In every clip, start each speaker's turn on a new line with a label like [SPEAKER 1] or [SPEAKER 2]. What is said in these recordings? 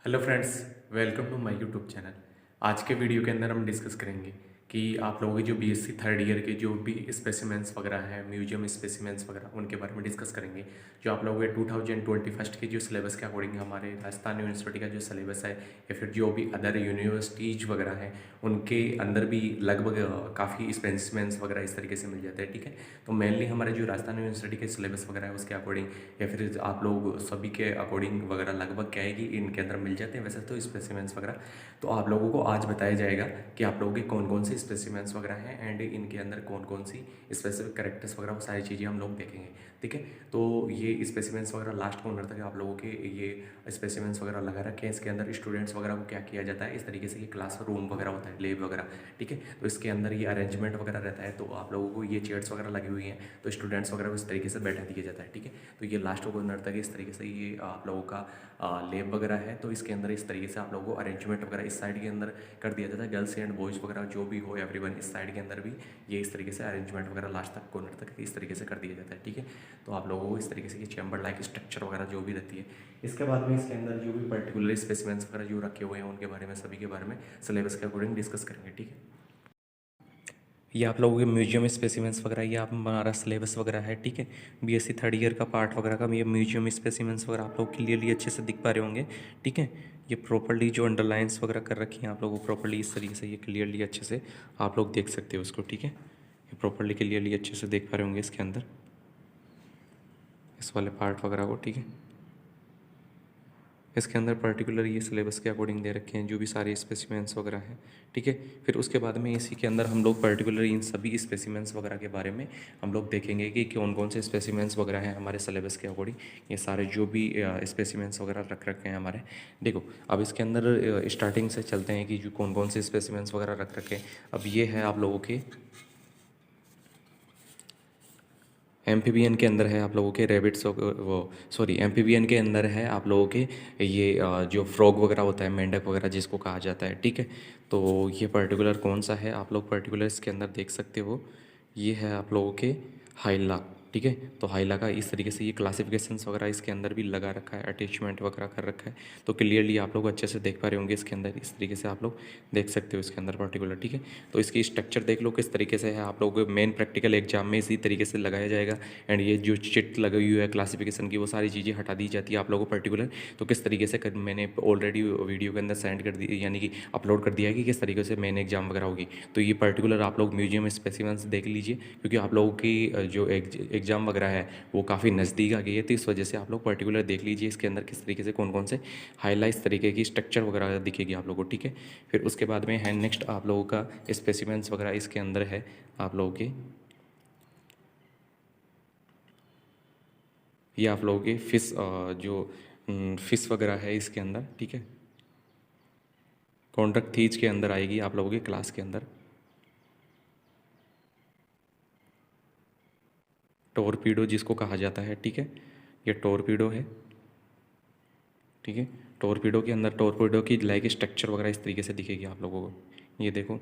[SPEAKER 1] Hello friends, welcome to my YouTube channel. आज के video के अंदर हम डिस्कस करेंगे कि आप लोगों के जो बीएससी थर्ड ईयर के जो भी स्पेसिमेंट्स वगैरह हैं, म्यूजियम स्पेसिमेंट्स वगैरह, उनके बारे में डिस्कस करेंगे। जो आप लोगों के 2021 के जो सिलेबस के अकॉर्डिंग हमारे राजस्थान यूनिवर्सिटी का जो सिलेबस है, या फिर जो भी अदर यूनिवर्सिटीज वगैरह हैं उनके अंदर भी लगभग काफ़ी स्पेसिमेंट्स वगैरह इस तरीके से मिल जाते हैं। ठीक है, तो मेनली हमारे जो राजस्थान यूनिवर्सिटी के सिलेबस वगैरह है उसके अकॉर्डिंग, या फिर आप लोग सभी के अकॉर्डिंग वगैरह लगभग क्या है कि इनके अंदर मिल जाते हैं वैसे तो स्पेसिमेंट्स वगैरह। तो आप लोगों को आज बताया जाएगा कि आप लोगों के कौन कौन से स्पेसिमेंट्स वगैरह हैं एंड इनके अंदर कौन कौन सी स्पेसिफिक करेक्टर्स वगैरह, वो सारी चीज़ें हम लोग देखेंगे। ठीक है, तो ये स्पेसिमेंट्स वगैरह लास्ट कॉर्नर तक आप लोगों के ये स्पेसिमेंट्स वगैरह लगा रखे हैं। इसके अंदर स्टूडेंट्स वगैरह को क्या किया जाता है, इस तरीके से ये क्लास रूम वगैरह होता है, लैब वगैरह। ठीक है, तो इसके अंदर ये अरेंजमेंट वगैरह रहता है, तो आप लोगों को ये चेयर्स वगैरह लगी हुई हैं, तो स्टूडेंट्स वगैरह को इस तरीके से बैठा दिया जाता है। ठीक है, तो ये लास्ट कॉर्नर तक इस तरीके से ये आप लोगों का लैब वगैरह है, तो इसके अंदर इस तरीके से आप लोगों को अरेंजमेंट वगैरह इस साइड के अंदर कर दिया जाता है। गर्ल्स एंड बॉयज़ वगैरह जो भी हो, एवरीवन इस साइड के अंदर भी ये इस तरीके से अरेंजमेंट वगैरह लास्ट तक कॉर्नर तक इस तरीके से कर दिया जाता है। ठीक है, तो आप लोगों को इस तरीके से ये चैम्बर लाइक स्ट्रक्चर वगैरह जो भी रहती है। इसके बाद में इसके अंदर जो भी पर्टिकुलर स्पेसिमेंट्स वगैरह जो रखे हुए हैं उनके बारे में, सभी के बारे में सिलेबस के अकॉर्डिंग डिस्कस करेंगे। ठीक है, ये आप लोगों के म्यूजियम स्पेसिमेंट्स वगैरह, ये आप हमारा सिलेबस वगैरह है। ठीक है, बीएससी थर्ड ईयर का पार्ट वगैरह का ये म्यूजियम स्पेसिमेंट्स वगैरह आप लोग क्लियरली अच्छे से दिख पा रहे होंगे। ठीक है, ये प्रॉपर्ली जो अंडरलाइंस वगैरह कर रखी हैं आप लोगों को प्रॉपर्ली इस तरीके से ये क्लियरली अच्छे से आप लोग देख सकते हो उसको। ठीक है, ये प्रॉपर्ली क्लियरली अच्छे से देख पा रहे होंगे इसके अंदर इस वाले पार्ट वगैरह को। ठीक है, इसके अंदर पर्टिकुलर ये सिलेबस के अकॉर्डिंग दे रखे हैं जो भी सारे स्पेसिमेंट्स वगैरह हैं। ठीक है, फिर उसके बाद में इसी के अंदर हम लोग पर्टिकुलर इन सभी स्पेसिमेंट्स वगैरह के बारे में हम लोग देखेंगे कि कौन कौन से स्पेसिमेंट्स वगैरह हैं हमारे सिलेबस के अकॉर्डिंग। ये सारे जो भी स्पेसिमेंट्स वगैरह रख रखे हैं हमारे, देखो अब इसके अंदर स्टार्टिंग से चलते हैं कि जो कौन कौन से स्पेसिमेंट्स वगैरह रख रखे हैं। अब ये है आप लोगों के एम्फीबियन के अंदर है आप लोगों के रेबिट्स, वो सॉरी एम्फीबियन के अंदर है आप लोगों के ये जो फ्रॉग वगैरह होता है, मेंढक वगैरह जिसको कहा जाता है। ठीक है, तो ये पर्टिकुलर कौन सा है आप लोग पर्टिकुलर इसके अंदर देख सकते हो। ये है आप लोगों के हाइला। ठीक है, तो हाइला का इस तरीके से ये क्लासिफिकेशंस वगैरह इसके अंदर भी लगा रखा है, अटैचमेंट वगैरह कर रखा है, तो क्लियरली आप लोग अच्छे से देख पा रहे होंगे इसके अंदर इस तरीके से आप लोग देख सकते हो इसके अंदर पर्टिकुलर। ठीक है, तो इसकी स्ट्रक्चर देख लो किस तरीके से है, आप लोगों को मेन प्रैक्टिकल एग्जाम में इसी तरीके से लगाया जाएगा। एंड ये जो चिट लगी हुई है क्लासिफिकेशन की वो सारी चीज़ें हटा दी जाती है आप लोगों को पर्टिकुलर। तो किस तरीके से मैंने ऑलरेडी वीडियो के अंदर सेंड कर दी, यानी कि अपलोड कर दिया है कि किस तरीके से मेन एग्जाम वगैरह होगी। तो ये पर्टिकुलर आप लोग म्यूजियम स्पेसिमेंट्स देख लीजिए, क्योंकि आप लोगों की जो एग्ज़ाम वगैरह है वो काफ़ी नज़दीक आ गई है, तो इस वजह से आप लोग पर्टिकुलर देख लीजिए इसके अंदर किस तरीके से कौन कौन से हाईलाइट्स तरीके की स्ट्रक्चर वगैरह दिखेगी आप लोगों को। ठीक है, फिर उसके बाद में है नेक्स्ट आप लोगों का स्पेसिमेंट्स वगैरह इसके अंदर है आप लोगों के, ये आप लोगों के फिश जो फिश वगैरह है इसके अंदर। ठीक है, कॉन्ट्रैक्ट थीज के अंदर आएगी आप लोगों के क्लास के अंदर। टोरपीडो जिसको कहा जाता है। ठीक है, ये टोरपीडो है। ठीक है, टोरपीडो के अंदर टोरपीडो की लाइक स्ट्रक्चर वगैरह इस तरीके से दिखेगी आप लोगों को। ये देखो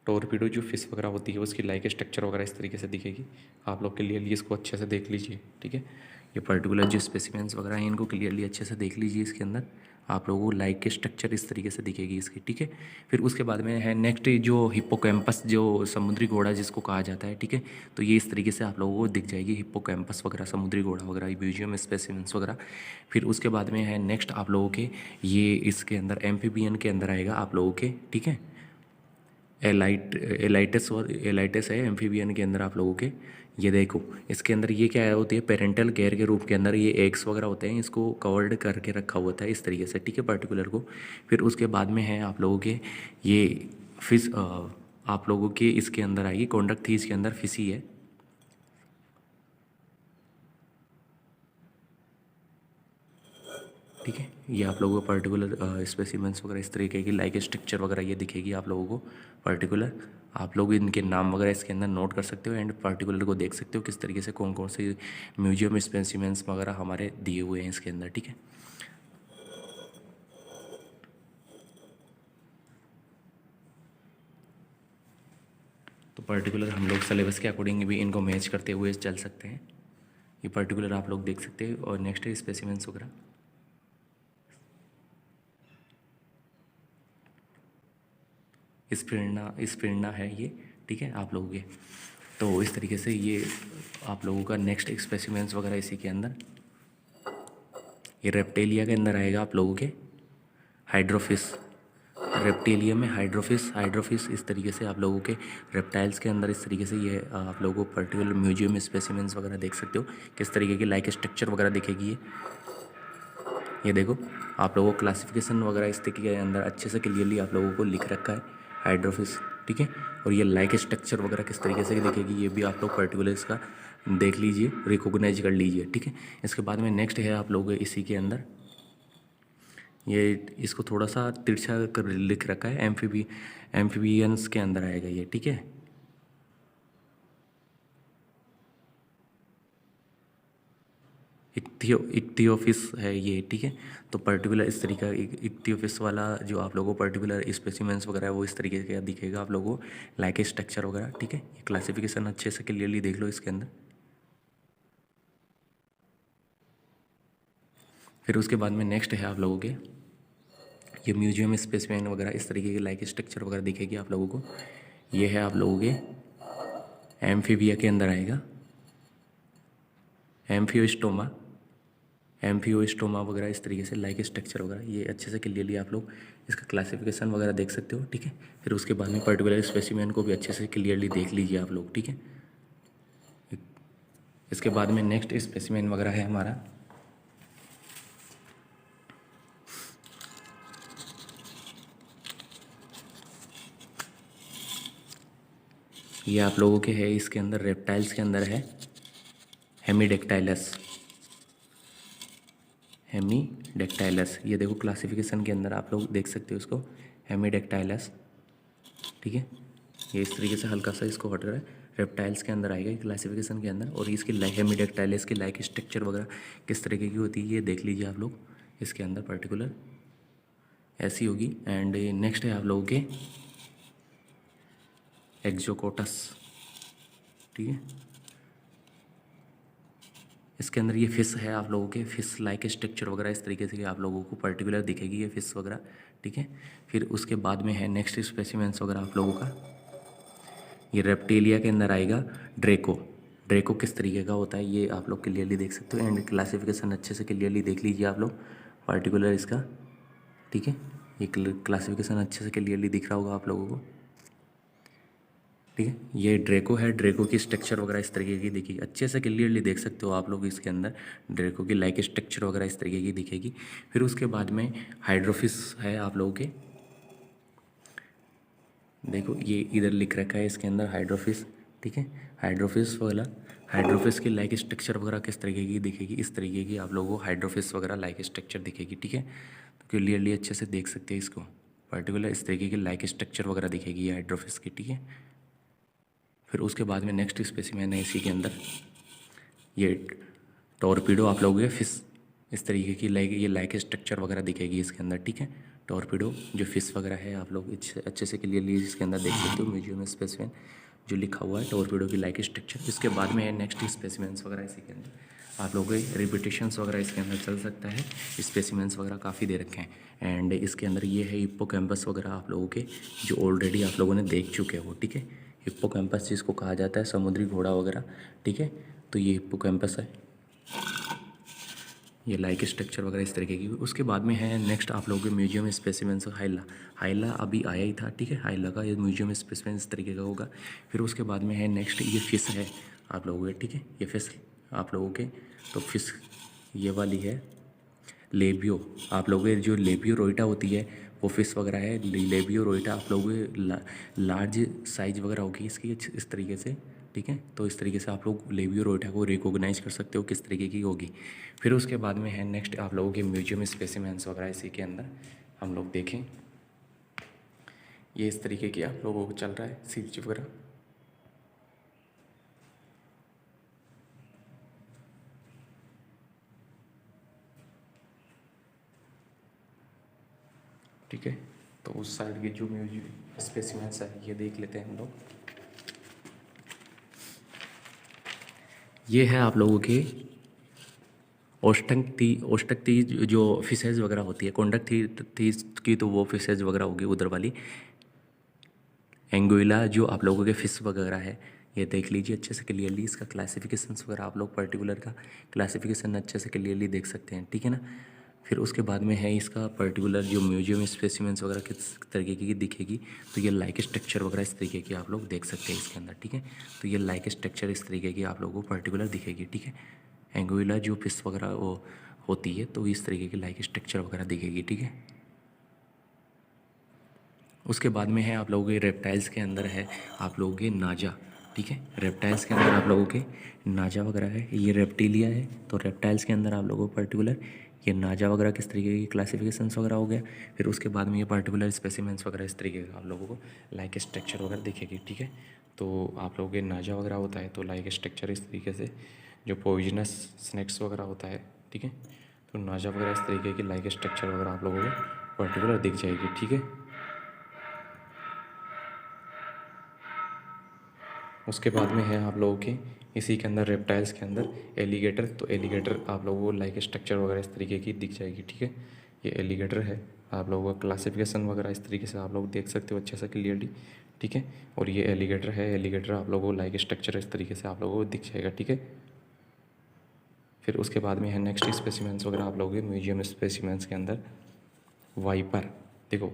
[SPEAKER 1] टोरपीडो जो फिश वगैरह होती है उसकी लाइक स्ट्रक्चर वगैरह इस तरीके से दिखेगी आप लोग क्लियरली इसको अच्छे से देख लीजिए। ठीक है, ये पर्टिकुलर जो स्पेसिमेंट्स वगैरह हैं इनको क्लियरली अच्छे से देख लीजिए। इसके अंदर आप लोगों को लाइक के स्ट्रक्चर इस तरीके से दिखेगी इसकी। ठीक है, फिर उसके बाद में है नेक्स्ट जो हिप्पोकैम्पस जो समुद्री घोड़ा जिसको कहा जाता है। ठीक है, तो ये इस तरीके से आप लोगों को दिख जाएगी हिप्पोकैम्पस वगैरह, समुद्री घोड़ा वगैरह, म्यूजियम स्पेसिमेंट्स वगैरह। फिर उसके बाद में है नेक्स्ट आप लोगों के ये इसके अंदर एम्फीबियन के अंदर आएगा आप लोगों के। ठीक है, एलाइटस और एलाइटस है एम्फीबियन के अंदर आप लोगों के। ये देखो इसके अंदर ये क्या होती है, पेरेंटल केयर के रूप के अंदर ये एग्स वगैरह होते हैं, इसको कवर्ड करके रखा हुआ था इस तरीके से। ठीक है, पर्टिकुलर को। फिर उसके बाद में है आप लोगों के ये फिश, आप लोगों के इसके अंदर आएगी कॉन्डक्ट थी, इसके अंदर फिशी है। ठीक है, ये आप लोगों को पर्टिकुलर स्पेसिमेंट्स वगैरह इस तरीके की लाइक स्ट्रक्चर वगैरह ये दिखेगी आप लोगों को पर्टिकुलर। आप लोग इनके नाम वगैरह इसके अंदर नोट कर सकते हो एंड पर्टिकुलर को देख सकते हो किस तरीके से कौन कौन से म्यूजियम स्पेसिमेंट्स वगैरह हमारे दिए हुए हैं इसके अंदर। ठीक है, तो पर्टिकुलर हम लोग सिलेबस के अकॉर्डिंग भी इनको मैच करते हुए चल सकते हैं। ये पर्टिकुलर आप लोग देख सकते हैं। और नेक्स्ट है स्पेसिमेंट्स वगैरह।
[SPEAKER 2] स्पिरना है ये, ठीक है आप लोगों के। तो इस तरीके से ये आप लोगों का नेक्स्ट स्पेसिमेंस वगैरह इसी के अंदर, ये रेप्टेलिया के अंदर आएगा आप लोगों के हाइड्रोफिस, रेप्टेलिया में हाइड्रोफिस इस तरीके से आप लोगों के रेप्टाइल्स के अंदर इस तरीके से ये आप लोगों को पर्टिकुलर म्यूजियम स्पेसिमेंस वगैरह देख सकते हो किस तरीके की लाइक स्ट्रक्चर वगैरह दिखेगी ये देखो आप लोगों को क्लासिफिकेशन वगैरह इस तरीके के अंदर अच्छे से क्लियरली आप लोगों को लिख रखा है हाइड्रोफिस, ठीक है। और ये लाइक स्ट्रक्चर वगैरह किस तरीके से दिखेगी ये भी आप लोग पर्टिकुलर इसका देख लीजिए, रिकॉग्नाइज कर लीजिए, ठीक है। इसके बाद में नेक्स्ट है आप लोग इसी के अंदर ये इसको थोड़ा सा तिरछा कर लिख रखा है, एम्फीबियंस के अंदर आएगा ये, ठीक है। इक्तियोफिस है ये, ठीक है। तो पर्टिकुलर इस तरीका इक्तियोफिस वाला जो आप लोगों को पर्टिकुलर स्पेसिमेंस वगैरह है वो इस तरीके का दिखेगा आप लोगों को लाइक स्ट्रक्चर वगैरह, ठीक है। ये क्लासिफिकेशन अच्छे से क्लियरली देख लो इसके अंदर। फिर उसके बाद में नेक्स्ट है आप लोगों के ये म्यूजियम स्पेसिमेन वगैरह इस तरीके के लाइक स्ट्रक्चर वगैरह दिखेगी आप लोगों को। ये है आप लोगों के एम्फीबिया के अंदर आएगा एम्फियोस्टोमा वगैरह इस तरीके से लाइक स्ट्रक्चर वगैरह ये अच्छे से क्लियरली आप लोग इसका क्लासिफिकेशन वगैरह देख सकते हो, ठीक है। फिर उसके बाद में पर्टिकुलर स्पेसिमेन को भी अच्छे से क्लियरली देख लीजिए आप लोग, ठीक है। इसके बाद में नेक्स्ट स्पेसिमेन वगैरह है हमारा ये आप लोगों के है इसके अंदर रेप्टाइल्स के अंदर है हेमीडेक्टाइलस, ये देखो क्लासिफिकेशन के अंदर आप लोग देख सकते हो इसको हेमीडेक्टाइलस, ठीक है। ये इस तरीके से हल्का सा इसको हट रहा है, रेप्टाइल्स के अंदर आएगा क्लासिफिकेशन के अंदर। और इसकी हेमीडेक्टाइलस की लाइक स्ट्रक्चर वगैरह किस तरीके की होती है ये देख लीजिए आप लोग इसके अंदर पर्टिकुलर ऐसी होगी। एंड नेक्स्ट है आप लोगों के एक्जोकोटस, ठीक है। इसके अंदर ये फिश है आप लोगों के फिश लाइक स्ट्रक्चर वगैरह इस तरीके से आप लोगों को पर्टिकुलर दिखेगी ये फिश वगैरह, ठीक है। फिर उसके बाद में है नेक्स्ट स्पेसिमेंस वगैरह आप लोगों का ये रेप्टेलिया के अंदर आएगा ड्रेको किस तरीके का होता है ये आप लोग क्लियरली देख सकते हो। एंड क्लासिफिकेशन अच्छे से क्लियरली देख लीजिए आप लोग पर्टिकुलर इसका, ठीक है। ये क्लासिफिकेशन अच्छे से क्लियरली दिख रहा होगा आप लोगों को, ठीक है। ये ड्रेको है, ड्रेको की स्ट्रक्चर वगैरह इस तरीके की दिखेगी, अच्छे से क्लियरली देख सकते हो आप लोग इसके अंदर ड्रेको की लाइक स्ट्रक्चर वगैरह इस तरीके की दिखेगी। फिर उसके बाद में हाइड्रोफिस है आप लोगों के, देखो ये इधर लिख रखा है इसके अंदर हाइड्रोफिस, ठीक है। हाइड्रोफिस की लाइक स्ट्रक्चर वगैरह किस तरीके की दिखेगी इस तरीके की आप लोगों को हाइड्रोफिस वगैरह लाइक स्ट्रक्चर दिखेगी, ठीक है। तो क्लियरली अच्छे से देख सकते हैं इसको पर्टिकुलर इस तरीके की लाइक स्ट्रक्चर वगैरह दिखेगी ये हाइड्रोफिस की, ठीक है। फिर उसके बाद में नेक्स्ट स्पेसिमेन है इसी के अंदर ये टॉर्पीडो आप लोगों के फिश इस तरीके की ये लाइक स्ट्रक्चर वगैरह दिखेगी इसके अंदर, ठीक है। टॉर्पीडो जो फिश वगैरह है आप लोग अच्छे से क्लियरली इसके अंदर देख सकते हो म्यूजियम स्पेसिमेन जो लिखा हुआ है टॉर्पीडो की लाइक स्ट्रक्चर। इसके बाद में है नेक्स्ट स्पेसिमेंस वगैरह इसी के अंदर आप लोगों के रिपीटेशंस वगैरह इसके अंदर चल सकता है, स्पेसिमेंस वगैरह काफ़ी दे रखे हैं। एंड इसके अंदर ये है हिप्पोकैम्पस वगैरह आप लोगों के जो ऑलरेडी आप लोगों ने देख चुके हो, ठीक है। हिप्पोकैम्पस जिसको कहा जाता है समुद्री घोड़ा वगैरह, ठीक है। तो ये हिप्पोकैम्पस है, ये लाइक स्ट्रक्चर वगैरह इस तरीके की। उसके बाद में है नेक्स्ट आप लोगों के म्यूजियम स्पेसिमेंस हाइला अभी आया ही था, ठीक है। हाइला का ये म्यूजियम स्पेसिमेन इस तरीके का होगा। फिर उसके बाद में है नेक्स्ट ये फिश है आप लोगों के, ठीक है। ये फिश आप लोगों के तो फिश ये वाली है लेबियो, आप लोगों के जो लेबियो रोइटा होती है वो फिश वगैरह है लेबियो रोइटा आप लोगों के लार्ज साइज वगैरह होगी इसकी इस तरीके से, ठीक है। तो इस तरीके से आप लोग लेबियो रोइटा को रिकॉग्नाइज कर सकते हो किस तरीके की होगी। फिर उसके बाद में है नेक्स्ट आप लोगों के म्यूजियम स्पेसिमेंस वगैरह इसी के अंदर हम लोग देखें ये इस तरीके की आप लोगों को चल रहा है सीरीज वगैरह, ठीक है। तो उस साइड के जो म्यूजियम स्पेसिमेंस है ये देख लेते हैं हम लोग। ये है आप लोगों के ओस्टक जो फिशेज वगैरह होती है, कोंडक थी की तो वो फिशेज वगैरह होगी उधर वाली। एंगोइला जो आप लोगों के फिश वगैरह है, ये देख लीजिए अच्छे से क्लियरली। इसका क्लासिफिकेशंस वगैरह आप लोग पर्टिकुलर का क्लासिफिकेशन अच्छे से क्लियरली देख सकते हैं, ठीक है ना। फिर उसके बाद में है इसका पर्टिकुलर जो म्यूजियम स्पेसिमेंट्स वगैरह किस तरीके की दिखेगी, तो ये लाइक स्ट्रक्चर वगैरह इस तरीके की आप लोग देख सकते हैं इसके अंदर, ठीक है। तो ये लाइक स्ट्रक्चर इस तरीके की आप लोगों को पर्टिकुलर दिखेगी, ठीक है। एंगोइला जो फिश वगैरह वो होती है, तो इस तरीके की लाइक स्ट्रक्चर वगैरह दिखेगी, ठीक है। उसके बाद में है आप लोगों के रेप्टाइल्स के अंदर है आप लोगों के नाजा, ठीक है। रेप्टाइल्स के अंदर आप लोगों के नाजा वगैरह है, ये रेप्टिलिया है। तो रेप्टाइल्स के अंदर आप लोगों को पर्टिकुलर ये नाजा वगैरह किस तरीके की क्लासिफिकेशंस वगैरह हो गया। फिर उसके बाद में ये पर्टिकुलर स्पेसिमेंट्स वगैरह इस तरीके का आप लोगों को लाइक स्ट्रक्चर वगैरह दिखेगी, ठीक है। तो आप लोगों के नाजा वगैरह होता है तो लाइक स्ट्रक्चर इस तरीके से, जो पॉइजनस स्नैक्स वगैरह होता है, ठीक है। तो नाजा वगैरह इस तरीके की लाइक स्ट्रक्चर वगैरह आप लोगों को पर्टिकुलर दिख जाएगी, ठीक है। उसके बाद में है आप लोगों के इसी के अंदर रेप्टाइल्स के अंदर एलिगेटर। तो एलिगेटर आप लोगों को लाइक स्ट्रक्चर वगैरह इस तरीके की दिख जाएगी, ठीक है। ये एलिगेटर है, आप लोगों का क्लासिफिकेशन वगैरह इस तरीके से आप लोग देख सकते हो अच्छे से क्लियरली, ठीक है। और ये एलिगेटर है, एलिगेटर आप लोगों को लाइक स्ट्रक्चर इस तरीके से आप लोगों को दिख जाएगा, ठीक है। फिर उसके बाद में है नेक्स्ट स्पेसिमेंट्स वगैरह आप लोगों के म्यूजियम स्पेसिमेंट्स के अंदर वाइपर। देखो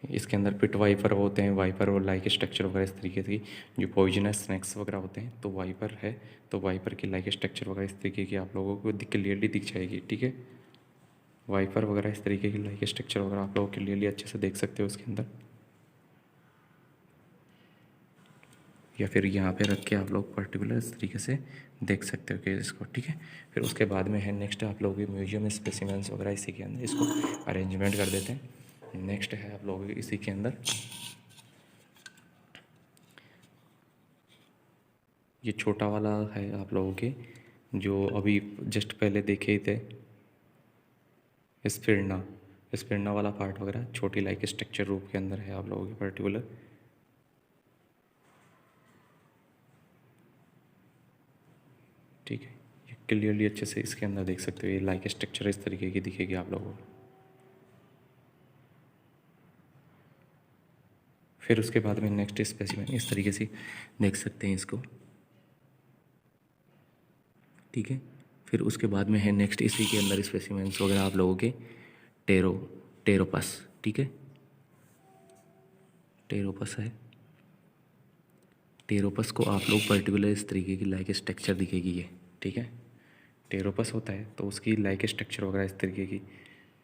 [SPEAKER 2] इसके अंदर पिट वाइपर होते हैं, वाइपर और लाइक स्ट्रक्चर वगैरह इस तरीके की, जो पॉइजनस स्नैक्स वगैरह होते हैं। तो वाइपर है, तो वाइपर की लाइक स्ट्रक्चर वगैरह इस तरीके की आप लोगों को क्लियरली दिख जाएगी, ठीक है। वाइपर वगैरह इस तरीके की लाइक स्ट्रक्चर वगैरह आप लोग क्लियरली अच्छे से देख सकते हो उसके अंदर, या फिर यहाँ पे रख के आप लोग पर्टिकुलर इस तरीके से देख सकते हो कि इसको, ठीक है। फिर उसके बाद में है नेक्स्ट आप लोगों के म्यूजियम स्पेसिमेंट्स वगैरह इसी के अंदर, इसको अरेंजमेंट कर देते हैं। नेक्स्ट है आप लोगों के इसी के अंदर ये छोटा वाला है आप लोगों के, जो अभी जस्ट पहले देखे ही थे, स्पिरना वाला पार्ट वगैरह छोटी लाइक स्ट्रक्चर रूप के अंदर है आप लोगों के पर्टिकुलर, ठीक है। ये क्लियरली अच्छे से इसके अंदर देख सकते हो, ये लाइक स्ट्रक्चर इस तरीके की दिखेगी आप लोगों को। फिर उसके बाद में नेक्स्ट स्पेसिमेन इस तरीके से देख सकते हैं इसको, ठीक है। फिर उसके बाद में है नेक्स्ट इसी के अंदर स्पेसिमेंट्स वगैरह आप लोगों के टेरोपस, ठीक है। टेरोपस है, टेरोपस को आप लोग पर्टिकुलर इस तरीके की लाइक स्ट्रक्चर दिखेगी ये, ठीक है। टेरोपस होता है तो उसकी लाइक स्ट्रक्चर वगैरह इस तरीके की,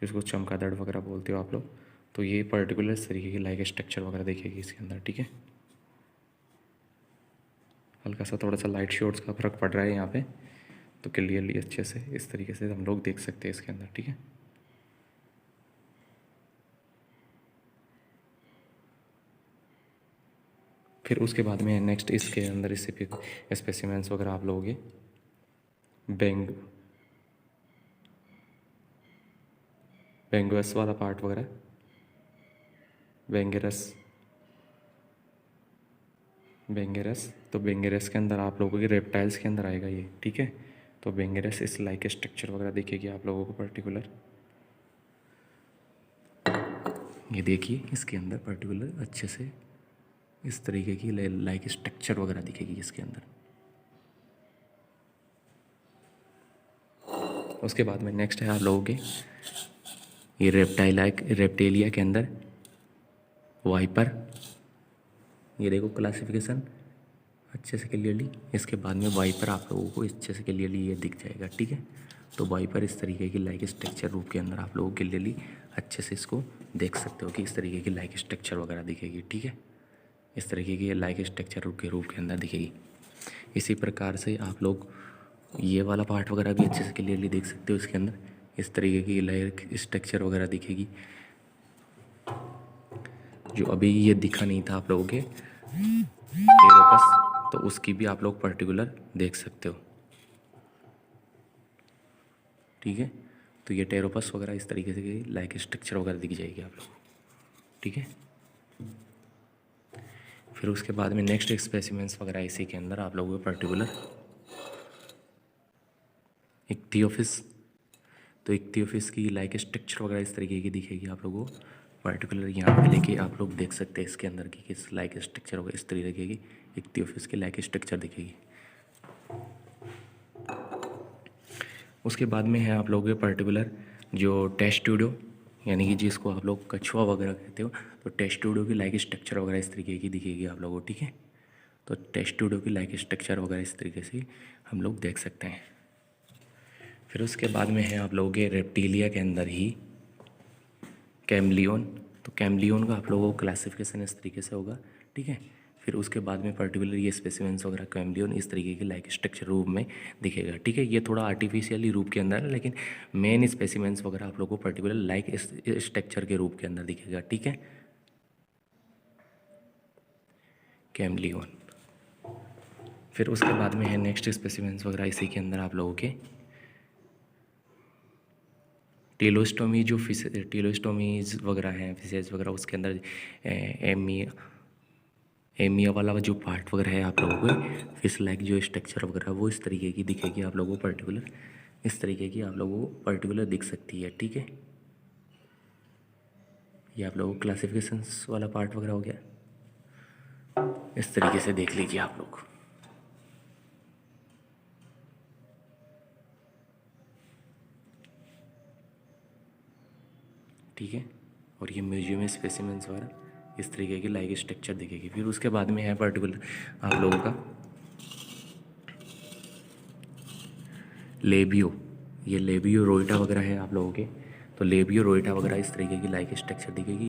[SPEAKER 2] जिसको चमगादड़ वगैरह बोलते हो आप लोग, तो ये पर्टिकुलर इस तरीके की लाइक स्ट्रक्चर वगैरह दिखेगी इसके अंदर, ठीक है। हल्का सा थोड़ा सा लाइट शॉट्स का फर्क पड़ रहा है यहाँ पे, तो क्लियरली अच्छे से इस तरीके से हम लोग देख सकते हैं इसके अंदर, ठीक है। फिर उसके बाद में नेक्स्ट इसके अंदर इससे स्पेसिमेंट्स वगैरह आप लोगों के बेंगस वाला पार्ट वगैरह, बेंगेरस, तो बेंगेरस के अंदर आप लोगों के रेप्टाइल्स के अंदर आएगा ये, ठीक है। तो बेंगेरस इस लाइक स्ट्रक्चर वगैरह दिखेगी आप लोगों को पर्टिकुलर, ये देखिए इसके अंदर पर्टिकुलर अच्छे से इस तरीके की लाइक स्ट्रक्चर वगैरह दिखेगी इसके अंदर। उसके बाद में नेक्स्ट है आप लोगों के ये रेप्टेलिया के अंदर वाइपर, ये देखो क्लासिफिकेशन अच्छे से क्लियरली। इसके बाद में वाइपर आप लोगों को अच्छे से क्लियरली ये दिख जाएगा, ठीक है। तो वाइपर इस तरीके की लाइक स्ट्रक्चर रूप के अंदर आप लोगों को क्लियरली अच्छे से इसको देख सकते हो कि इस तरीके की लाइक स्ट्रक्चर वगैरह दिखेगी, ठीक है। इस तरीके की लाइक स्ट्रक्चर रूप के अंदर दिखेगी। इसी प्रकार से आप लोग ये वाला पार्ट वगैरह भी अच्छे से क्लियरली देख सकते हो, इसके अंदर इस तरीके की लाइक स्ट्रक्चर वगैरह दिखेगी, जो अभी ये दिखा नहीं था आप लोगों के टेरोपस, तो उसकी भी आप लोग पर्टिकुलर देख सकते हो, ठीक है। तो ये टेरोपस वगैरह इस तरीके से लाइक स्ट्रक्चर वगैरह दिख जाएगी आप लोगों को, ठीक है। फिर उसके बाद में नेक्स्ट स्पेसिमेंट्स वगैरह इसी के अंदर आप लोगों को पर्टिकुलर इक्तियोफिस, तो इक्तियोफिस की लाइक स्ट्रक्चर वगैरह इस तरीके की दिखेगी आप लोगों को। पर्टिकुलर यहाँ पे लेके आप लोग देख सकते हैं इसके अंदर की किस लाइक स्ट्रक्चर होगा, इस तरीके की इक्तियोफिस की लाइक स्ट्रक्चर दिखेगी। उसके बाद में है आप लोगों के पर्टिकुलर जो टेस्टुडियो, यानी कि जिसको आप लोग कछुआ वगैरह कहते हो, तो टेस्टुडियो की लाइक स्ट्रक्चर वगैरह इस तरीके की दिखेगी आप लोगों को, ठीक है। तो टेस्टुडियो की लाइक स्ट्रक्चर वगैरह इस तरीके से हम लोग देख सकते हैं। फिर उसके बाद में है आप लोगों के रेप्टिलिया के अंदर ही कैमलियन। तो कैमलियन का आप लोगों को क्लासिफिकेशन इस तरीके से होगा, ठीक है। फिर उसके बाद में पर्टिकुलर ये स्पेसिमेंस वगैरह कैमलियन इस तरीके की लाइक स्ट्रक्चर रूप में दिखेगा, ठीक है। ये थोड़ा आर्टिफिशियली रूप के अंदर है, लेकिन मेन स्पेसिमेंस वगैरह आप लोगों को पर्टिकुलर लाइक स्ट्रक्चर के रूप के अंदर दिखेगा, ठीक है। कैमलियन। फिर उसके बाद में है नेक्स्ट स्पेसिमेंस वगैरह इसी के अंदर आप लोगों के टेलोस्टोमी, जो फिश टेलोस्टोमीज वगैरह हैं, फिशेज वगैरह, उसके अंदर एमिया वाला जो पार्ट वगैरह है आप लोगों को फिश लाइक जो स्ट्रक्चर वगैरह वो इस तरीके की दिखेगी आप लोगों को पर्टिकुलर, इस तरीके की आप लोगों को पर्टिकुलर दिख सकती है, ठीक है। ये आप लोगों को क्लासिफिकेशंस वाला पार्ट वगैरह हो गया, इस तरीके से देख लीजिए आप लोग, ठीक है। और ये म्यूजियम स्पेसिमेंस वगैरह इस तरीके की लाइक स्ट्रक्चर दिखेगी। फिर उसके बाद में है पर्टिकुलर आप लोगों का लेबियो, ये लेबियो रोइटा वगैरह है आप लोगों के, तो लेबियो रोइटा वगैरह इस तरीके की लाइक स्ट्रक्चर दिखेगी।